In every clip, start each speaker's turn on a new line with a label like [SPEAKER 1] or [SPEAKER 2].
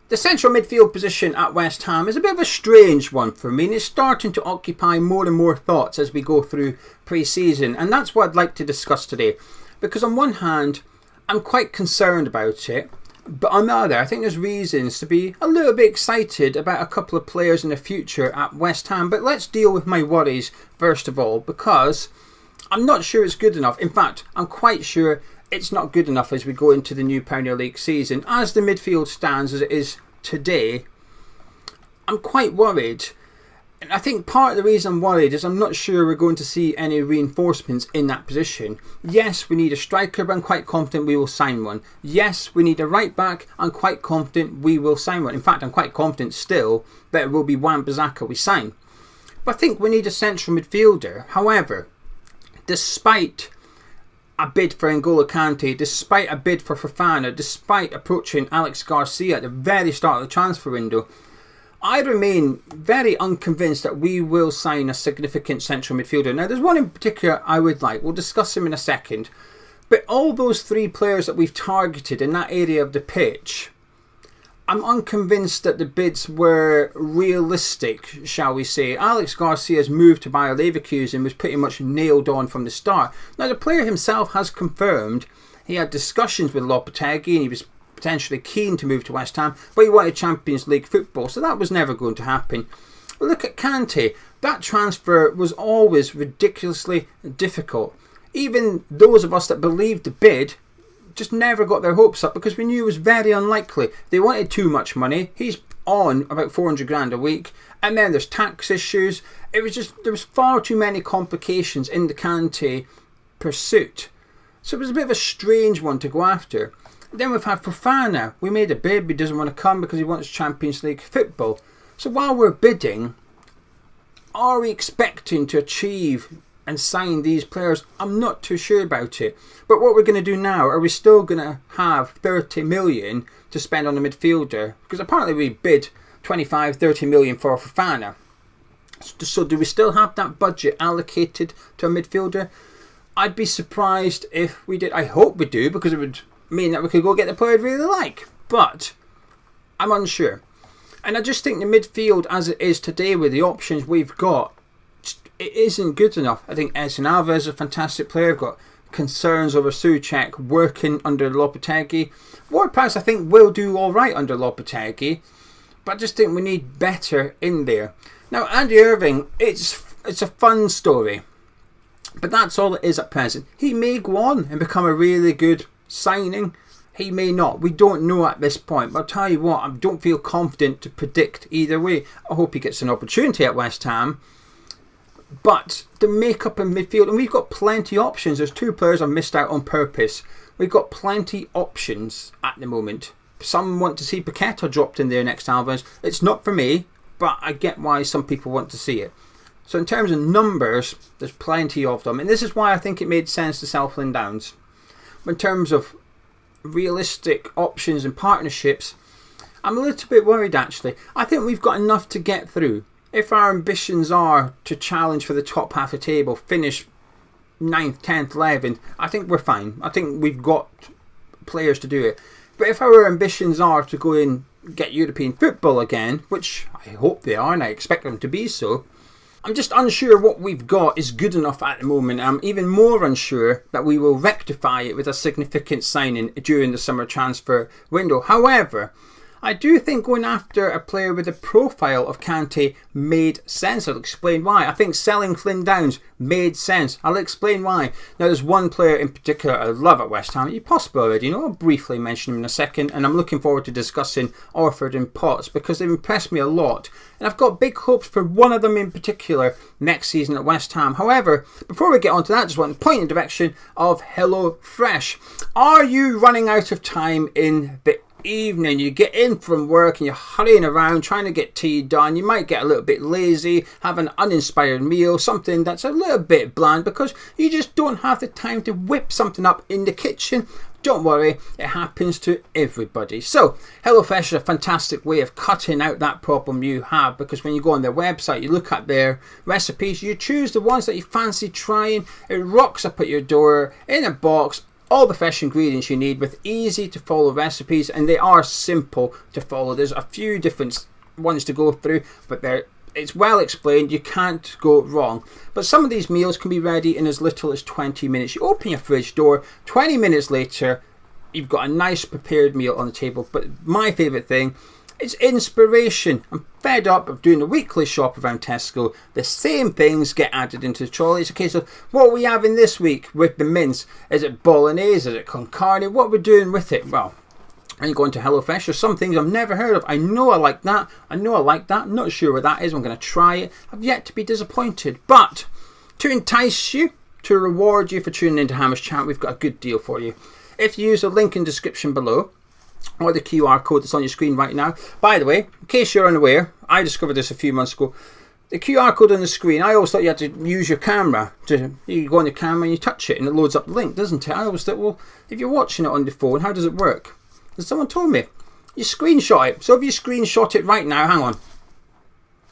[SPEAKER 1] The central midfield position at West Ham is a bit of a strange one for me, and it's starting to occupy more and more thoughts as we go through pre-season, and that's what I'd like to discuss today. Because on one hand, I'm quite concerned about it, but on the other, I think there's reasons to be a little bit excited about a couple of players in the future at West Ham. But let's deal with my worries first of all, because I'm not sure it's good enough. In fact, I'm quite sure it's not good enough as we go into the new Premier League season. As the midfield stands as it is today, I'm quite worried. And I think part of the reason I'm worried is I'm not sure we're going to see any reinforcements in that position. Yes, we need a striker, but I'm quite confident we will sign one. Yes, we need a right back. I'm quite confident we will sign one. In fact, I'm quite confident still that it will be Wan-Bissaka we sign. But I think we need a central midfielder. However, despite a bid for N'Golo Kante, despite a bid for Fofana, despite approaching Aleix Garcia at the very start of the transfer window, I remain very unconvinced that we will sign a significant central midfielder. Now, there's one in particular I would like. We'll discuss him in a second. But all those three players that we've targeted in that area of the pitch, I'm unconvinced that the bids were realistic, shall we say. Aleix Garcia's move to Bayer Leverkusen was pretty much nailed on from the start. Now, the player himself has confirmed he had discussions with Lopetegui and he was potentially keen to move to West Ham, but he wanted Champions League football, so that was never going to happen. But look at Kante. That transfer was always ridiculously difficult. Even those of us that believed the bid just never got their hopes up because we knew it was very unlikely. They wanted too much money. He's on about 400 grand a week, and then there's tax issues. There was far too many complications in the Kante pursuit. So it was a bit of a strange one to go after. Then we've had Fofana. We made a bid, but he doesn't want to come because he wants Champions League football. So while we're bidding, are we expecting to achieve and sign these players? I'm not too sure about it. But what we're going to do now, are we still going to have 30 million to spend on a midfielder? Because apparently we bid 25, 30 million for Fofana. So do we still have that budget allocated to a midfielder? I'd be surprised if we did. I hope we do, because it would mean that we could go get the player we really like. But I'm unsure. And I just think the midfield as it is today with the options we've got, it isn't good enough. I think Edson Alvarez is a fantastic player. I've got concerns over Souček working under Lopetegui. Ward-Prowse I think will do alright under Lopetegui, but I just think we need better in there. Now, Andy Irving, it's a fun story, but that's all it is at present. He may go on and become a really good signing. He may not. We don't know at this point. But I'll tell you what, I don't feel confident to predict either way. I hope he gets an opportunity at West Ham. But the makeup in midfield, and we've got plenty of options. There's two players I've missed out on purpose. We've got plenty of options at the moment. Some want to see Paqueta dropped in there next to Alvarez. It's not for me, but I get why some people want to see it. So in terms of numbers, there's plenty of them. And this is why I think it made sense to sell Flynn Downs. But in terms of realistic options and partnerships, I'm a little bit worried actually. I think we've got enough to get through. If our ambitions are to challenge for the top half of the table, finish 9th, 10th, 11th, I think we're fine. I think we've got players to do it. But if our ambitions are to go and get European football again, which I hope they are and I expect them to be so, I'm just unsure what we've got is good enough at the moment. I'm even more unsure that we will rectify it with a significant signing during the summer transfer window. However, I do think going after a player with the profile of Kante made sense. I'll explain why. I think selling Flynn Downs made sense. I'll explain why. Now, there's one player in particular I love at West Ham. You possibly already know. I'll briefly mention him in a second. And I'm looking forward to discussing Orford and Potts because they've impressed me a lot. And I've got big hopes for one of them in particular next season at West Ham. However, before we get on to that, I just want to point in the direction of HelloFresh. Are you running out of time in the evening? You get in from work and you're hurrying around trying to get tea done. You might get a little bit lazy, have an uninspired meal, something that's a little bit bland because you just don't have the time to whip something up in the kitchen. Don't worry, it happens to everybody. So HelloFresh is a fantastic way of cutting out that problem you have, because when you go on their website, you look at their recipes, you choose the ones that you fancy trying, it rocks up at your door in a box, all the fresh ingredients you need with easy to follow recipes, and they are simple to follow. There's a few different ones to go through, but it's well explained, you can't go wrong. But some of these meals can be ready in as little as 20 minutes. You open your fridge door, 20 minutes later you've got a nice prepared meal on the table. But my favourite thing, it's inspiration. I'm fed up of doing a weekly shop around Tesco. The same things get added into the trolley. It's a case of, what are we having this week with the mince? Is it bolognese? Is it con carne? What are we doing with it? Well, I'm going to HelloFresh. There's some things I've never heard of. I know I like that. I know I like that. I'm not sure what that is. I'm going to try it. I've yet to be disappointed. But to entice you, to reward you for tuning into Hammer's Chat, we've got a good deal for you. If you use the link in the description below, or the QR code that's on your screen right now. By the way, in case you're unaware, I discovered this a few months ago. The QR code on the screen, I always thought you had to use your camera. You go on your camera and you touch it and it loads up the link, doesn't it? I always thought, well, if you're watching it on the phone, how does it work? And someone told me, you screenshot it. So if you screenshot it right now, hang on.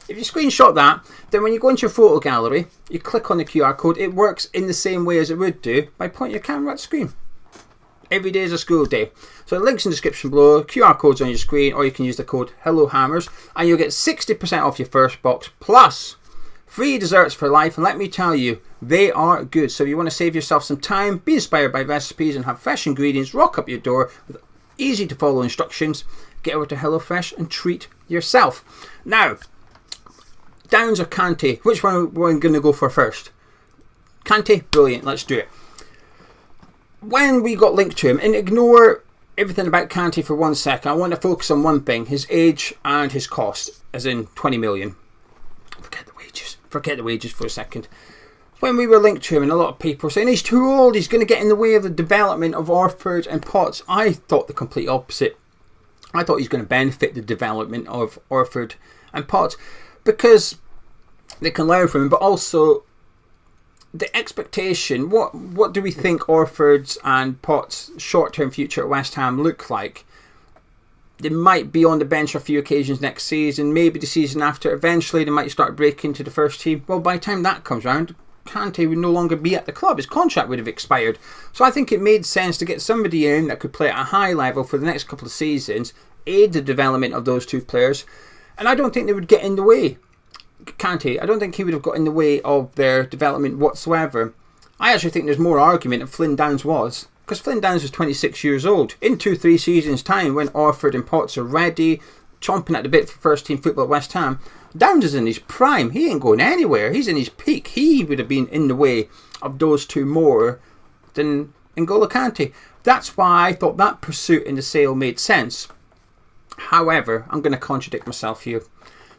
[SPEAKER 1] If you screenshot that, then when you go into your photo gallery, you click on the QR code, it works in the same way as it would do by pointing your camera at the screen. Every day is a school day. So the link's in the description below, QR code's on your screen, or you can use the code HelloHammers and you'll get 60% off your first box, plus free desserts for life. And let me tell you, they are good. So if you want to save yourself some time, be inspired by recipes and have fresh ingredients rock up your door with easy to follow instructions, get over to HelloFresh and treat yourself. Now, Downs or Kante, which one are we going to go for first? Kante, brilliant, let's do it. When we got linked to him, and ignore everything about Kante for 1 second, I want to focus on one thing, his age and his cost, as in 20 million. Forget the wages for a second. When we were linked to him, and a lot of people were saying he's too old, he's going to get in the way of the development of Orford and Potts, I thought the complete opposite. I thought he's going to benefit the development of Orford and Potts, because they can learn from him, but also the expectation, what do we think Orford's and Potts' short-term future at West Ham look like? They might be on the bench a few occasions next season, maybe the season after. Eventually they might start breaking into the first team. Well, by the time that comes round, Kante would no longer be at the club. His contract would have expired. So I think it made sense to get somebody in that could play at a high level for the next couple of seasons, aid the development of those two players, and I don't think they would get in the way. Kante, I don't think he would have got in the way of their development whatsoever. I actually think there's more argument than Flynn Downs was, because Flynn Downs was 26 years old. In 2-3 seasons time, when Orford and Potts are ready, chomping at the bit for first team football at West Ham, Downs is in his prime. He ain't going anywhere. He's in his peak. He would have been in the way of those two more than N'Golo Kante. That's why I thought that pursuit in the sale made sense. However, I'm going to contradict myself here.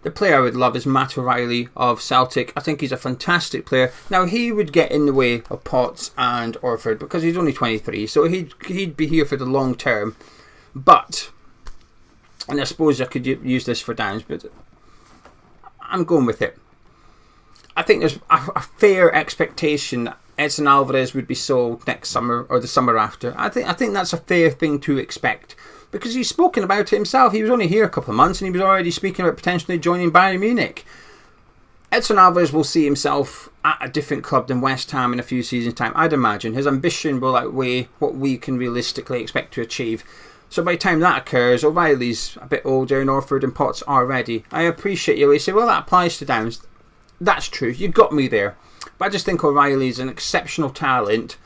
[SPEAKER 1] The player I would love is Matt O'Reilly of Celtic. I think he's a fantastic player. Now, he would get in the way of Potts and Orford because he's only 23, so he'd be here for the long term. But, and I suppose I could use this for Downs, but I'm going with it. I think there's a fair expectation that Edson Alvarez would be sold next summer or the summer after. I think that's a fair thing to expect, because he's spoken about it himself. He was only here a couple of months and he was already speaking about potentially joining Bayern Munich. Edson Alvarez will see himself at a different club than West Ham in a few seasons' time, I'd imagine. His ambition will outweigh what we can realistically expect to achieve. So by the time that occurs, O'Reilly's a bit older and Orford and Potts are ready. I appreciate you. You say, well, that applies to Downs. That's true. You got me there. But I just think O'Reilly's an exceptional talent,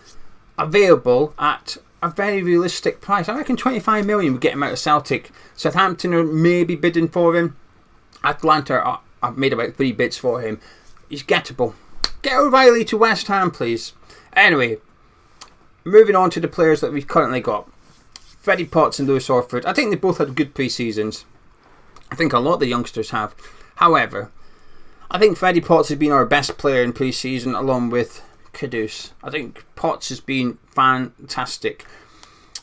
[SPEAKER 1] available at a very realistic price. I reckon 25 million would get him out of Celtic. Southampton are maybe bidding for him. Atlanta have made about 3 bids for him. He's gettable. Get O'Reilly to West Ham, please. Anyway, moving on to the players that we've currently got. Freddie Potts and Lewis Orford. I think they both had good pre-seasons. I think a lot of the youngsters have. However, I think Freddie Potts has been our best player in pre-season, along with Kudus. I think Potts has been fantastic.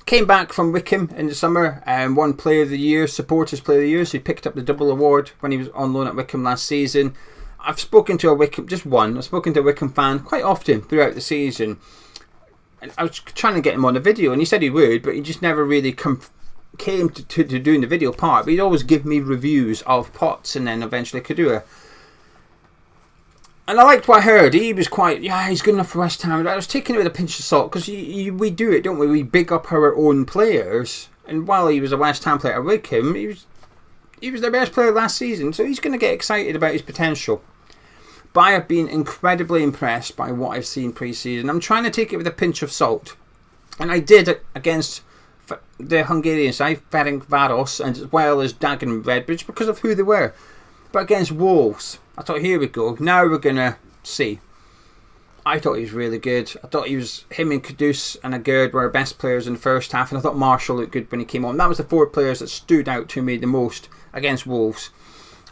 [SPEAKER 1] Came back from Wycombe in the summer and won Player of the Year, Supporters Player of the Year, so he picked up the double award when he was on loan at Wycombe last season. I've spoken to a Wycombe, just one, I've spoken to a Wycombe fan quite often throughout the season. And I was trying to get him on a video and he said he would, but he just never really came to doing the video part. But he'd always give me reviews of Potts and then eventually Kadua. And I liked what I heard. He was quite, he's good enough for West Ham. I was taking it with a pinch of salt because we do it, don't we? We big up our own players. And while he was a West Ham player at Wycombe, he was their best player last season. So he's going to get excited about his potential. But I have been incredibly impressed by what I've seen pre-season. I'm trying to take it with a pinch of salt. And I did against the Hungarian side, Ferencváros, and as well as Dagenham Redbridge, because of who they were. But against Wolves, I thought, here we go. Now we're going to see. I thought he was really good. I thought him and Kudus and Agerd were our best players in the first half. And I thought Marshall looked good when he came on. That was the 4 players that stood out to me the most against Wolves.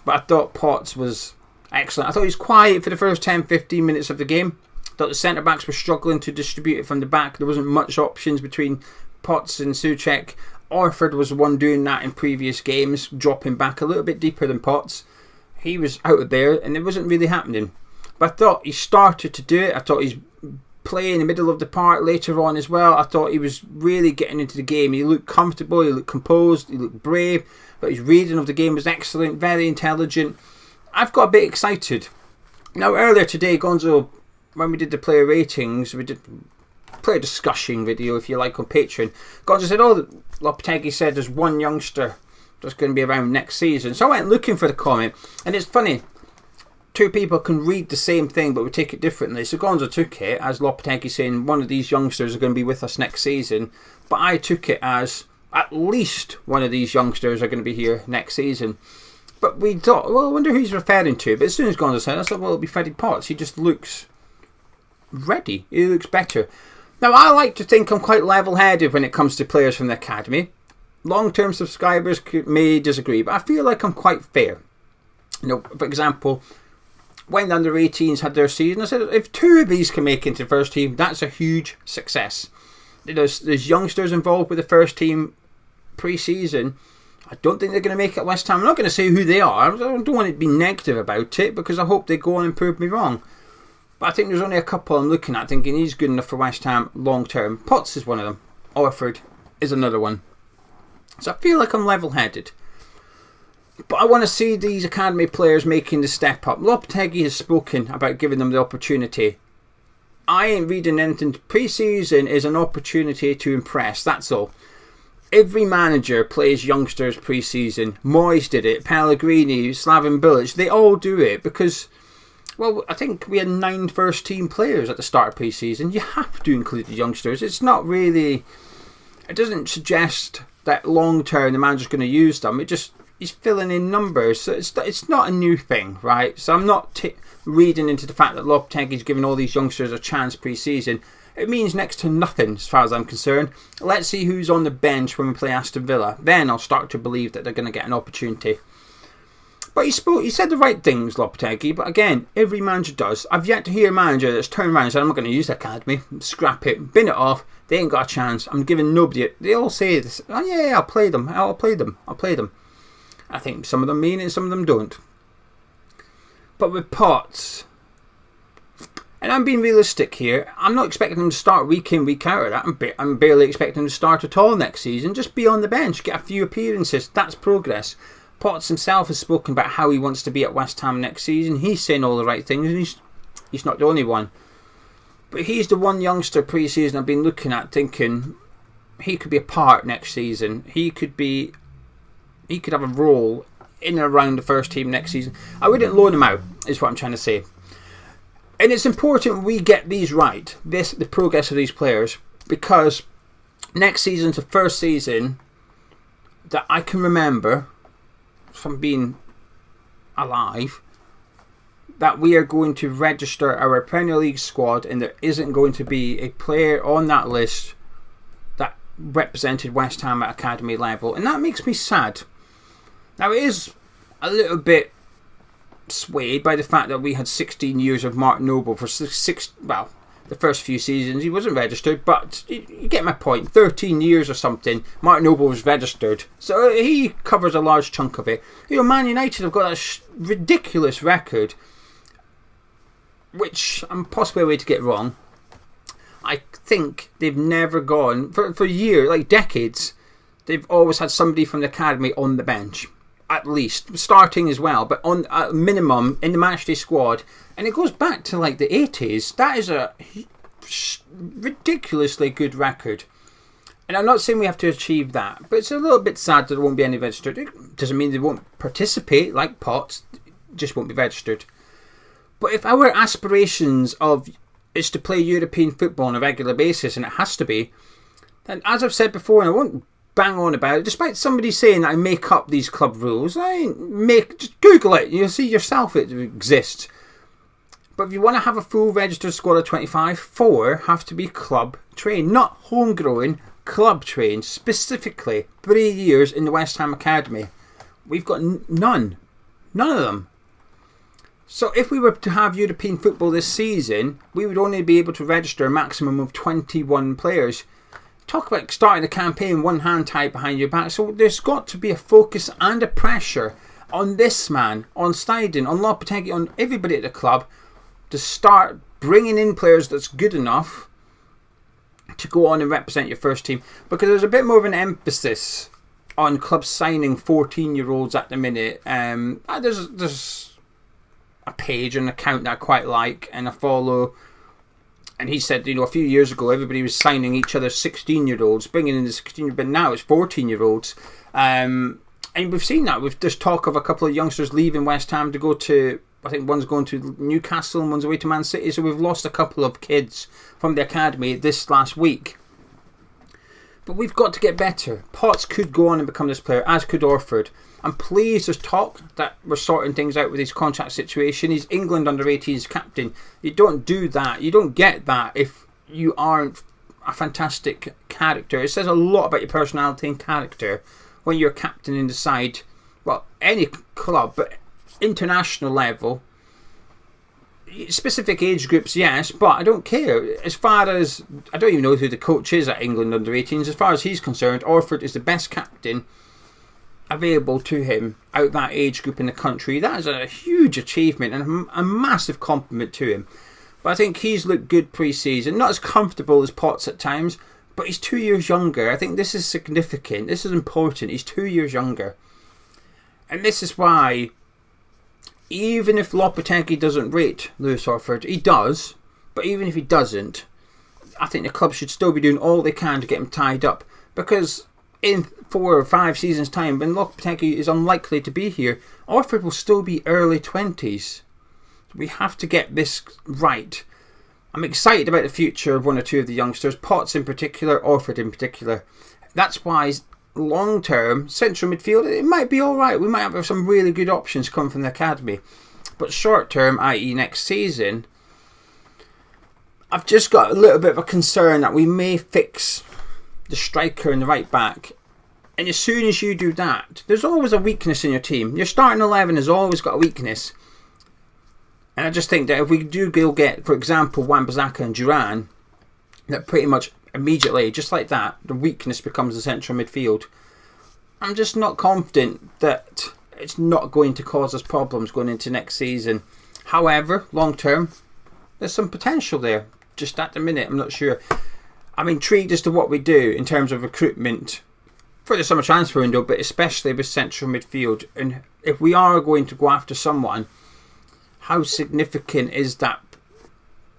[SPEAKER 1] But I thought Potts was excellent. I thought he was quiet for the first 10-15 minutes of the game. I thought the centre-backs were struggling to distribute it from the back. There wasn't much options between Potts and Souček. Orford was the one doing that in previous games, dropping back a little bit deeper than Potts. He was out of there and it wasn't really happening. But I thought he started to do it. I thought he's playing in the middle of the park later on as well. I thought he was really getting into the game. He looked comfortable, he looked composed, he looked brave. But his reading of the game was excellent, very intelligent. I've got a bit excited. Now earlier today, Gonzo, when we did the player ratings, we did player discussion video, if you like, on Patreon. Gonzo said, Lopetegui said there's one youngster that's going to be around next season. So I went looking for the comment, and it's funny, 2 people can read the same thing but we take it differently. So Gonzo took it as Lopetegui saying one of these youngsters are going to be with us next season, but I took it as at least one of these youngsters are going to be here next season. But we thought, well, I wonder who he's referring to. But as soon as Gonzo said, I thought, well, it'll be Freddie Potts. He just looks ready. He looks better. Now, I like to think I'm quite level-headed when it comes to players from the academy. Long-term subscribers may disagree, but I feel like I'm quite fair. You know, for example, when the under-18s had their season, I said, if 2 of these can make it into the first team, that's a huge success. There's youngsters involved with the first team pre-season. I don't think they're going to make it at West Ham. I'm not going to say who they are. I don't want to be negative about it because I hope they go on and prove me wrong. But I think there's only a couple I'm looking at thinking he's good enough for West Ham long-term. Potts is one of them. Orford is another one. So I feel like I'm level-headed. But I want to see these academy players making the step up. Lopetegui has spoken about giving them the opportunity. I ain't reading anything. Pre-season is an opportunity to impress, that's all. Every manager plays youngsters pre-season. Moyes did it, Pellegrini, Slaven Bilic. They all do it because, well, I think we had 9 first-team players at the start of pre-season. You have to include the youngsters. It's not really... It doesn't suggest that long-term the manager's going to use them. He's filling in numbers. So it's not a new thing, right? So I'm not reading into the fact that Lopetegui's giving all these youngsters a chance pre-season. It means next to nothing as far as I'm concerned. Let's see who's on the bench when we play Aston Villa. Then I'll start to believe that they're going to get an opportunity. But he said the right things, Lopetegui. But again, every manager does. I've yet to hear a manager that's turned around and said, I'm not going to use the academy. Scrap it. Bin it off. They ain't got a chance. I'm giving nobody it. They all say this. Oh yeah, I'll play them. I'll play them. I think some of them mean it and some of them don't. But with Potts, and I'm being realistic here, I'm not expecting him to start week in, week out of that. I'm barely expecting him to start at all next season. Just be on the bench, get a few appearances. That's progress. Potts himself has spoken about how he wants to be at West Ham next season. He's saying all the right things, and he's not the only one. But he's the one youngster pre-season I've been looking at thinking he could be a part next season. He could have a role in and around the first team next season. I wouldn't loan him out, is what I'm trying to say. And it's important we get these right, the progress of these players, because next season's the first season that I can remember from being alive that we are going to register our Premier League squad and there isn't going to be a player on that list that represented West Ham at academy level, and that makes me sad. Now it is a little bit swayed by the fact that we had 16 years of Mark Noble for the first few seasons he wasn't registered, but you get my point. 13 years or something Mark Noble was registered, so he covers a large chunk of it. You know, Man United have got a ridiculous record, which I'm possibly a way to get wrong. I think they've never gone for years, like decades. They've always had somebody from the academy on the bench. at least, starting as well, but on a minimum in the matchday squad. And it goes back to like the 80s. That is a ridiculously good record. And I'm not saying we have to achieve that, but it's a little bit sad that there won't be any registered. It doesn't mean they won't participate like Potts, just won't be registered. But if our aspirations is to play European football on a regular basis, and it has to be, then as I've said before, and I won't bang on about it, despite somebody saying that I make up these club rules, just Google it, you'll see yourself it exists. But if you want to have a full registered squad of 25, 4 have to be club trained, not homegrown, club trained, specifically 3 years in the West Ham Academy. We've got none of them. So if we were to have European football this season, we would only be able to register a maximum of 21 players. Talk about starting a campaign, one hand tied behind your back. So there's got to be a focus and a pressure on this man, on Steidten, on Lopetegui, on everybody at the club to start bringing in players that's good enough to go on and represent your first team. Because there's a bit more of an emphasis on clubs signing 14-year-olds at the minute. There's a page, an account that I quite like and I follow. And he said, a few years ago, everybody was signing each other 16-year-olds, bringing in the 16-year-olds, but now it's 14-year-olds. And we've seen that. There's talk of a couple of youngsters leaving West Ham to go to, I think one's going to Newcastle and one's away to Man City. So we've lost a couple of kids from the academy this last week. But we've got to get better. Potts could go on and become this player, as could Orford. I'm pleased there's talk that we're sorting things out with his contract situation. He's England under-18s captain. You don't do that. You don't get that if you aren't a fantastic character. It says a lot about your personality and character when you're captain in the side. Well, any club, but international level. Specific age groups, yes, but I don't care. As far as, I don't even know who the coach is at England under-18s. As far as he's concerned, Orford is the best captain available to him out that age group in the country. That is a huge achievement and a massive compliment to him. But I think he's looked good pre-season. Not as comfortable as Potts at times, but he's 2 years younger. I think this is significant. This is important. He's 2 years younger. And this is why, even if Lopetegui doesn't rate Lewis Orford, he does, but even if he doesn't, I think the club should still be doing all they can to get him tied up. Because in 4 or 5 seasons' time, when Lopetegui is unlikely to be here, Orford will still be early 20s. We have to get this right. I'm excited about the future of one or two of the youngsters, Potts in particular, Orford in particular. That's why long-term, central midfield, it might be alright. We might have some really good options coming from the academy. But short-term, i.e. next season, I've just got a little bit of a concern that we may fix the striker and the right back. And as soon as you do that, there's always a weakness in your team. Your starting 11 has always got a weakness. And I just think that if we do go get, for example, Wan-Bissaka and Duran, that pretty much immediately, just like that, the weakness becomes the central midfield. I'm just not confident that it's not going to cause us problems going into next season. However, long term, there's some potential there. Just at the minute, I'm not sure. I'm intrigued as to what we do in terms of recruitment for the summer transfer window, but especially with central midfield. And if we are going to go after someone, how significant is that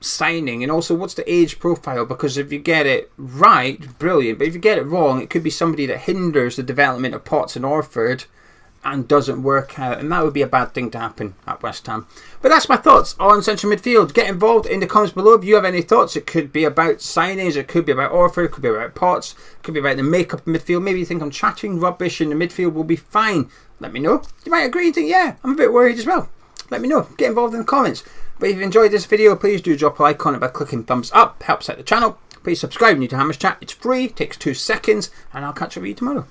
[SPEAKER 1] signing? And also, what's the age profile? Because if you get it right, brilliant. But if you get it wrong, it could be somebody that hinders the development of Potts and Orford and doesn't work out. And that would be a bad thing to happen at West Ham. But that's my thoughts on central midfield. Get involved in the comments below if you have any thoughts. It could be about signings, it could be about Orford, it could be about Potts, it could be about the makeup of midfield. Maybe you think I'm chatting rubbish and the midfield will be fine. Let me know. You might agree and think, yeah, I'm a bit worried as well. Let me know. Get involved in the comments. But if you've enjoyed this video, please do drop a like on it by clicking thumbs up. Helps out the channel. Please subscribe new to Hammers Chat. It's free, takes 2 seconds, and I'll catch up with you tomorrow.